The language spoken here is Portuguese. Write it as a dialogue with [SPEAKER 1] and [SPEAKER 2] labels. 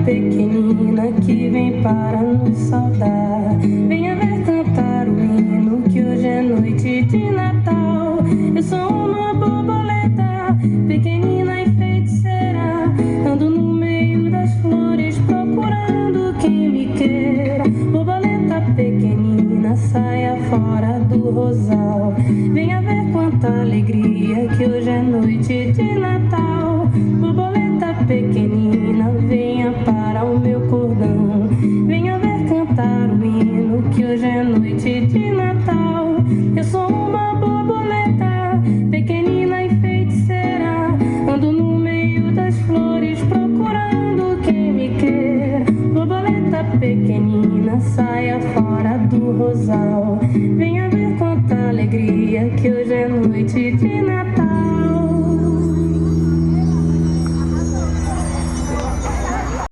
[SPEAKER 1] pequenina que vem para nos saudar. Venha ver cantar o hino que hoje é noite de Natal. Eu sou uma borboleta pequenina e feiticeira, ando no meio das flores procurando quem me queira. Borboleta pequenina, saia fora do rosal. Venha ver quanta alegria que hoje é noite de Natal. Borboleta pequenina, venha para o meu cordão. Venha ver cantar o hino que hoje é noite de Natal. Eu sou uma borboleta pequenina e feiticeira, ando no meio das flores procurando quem me queira. Borboleta pequenina, saia fora do rosal. Venha ver quanta alegria que hoje é noite de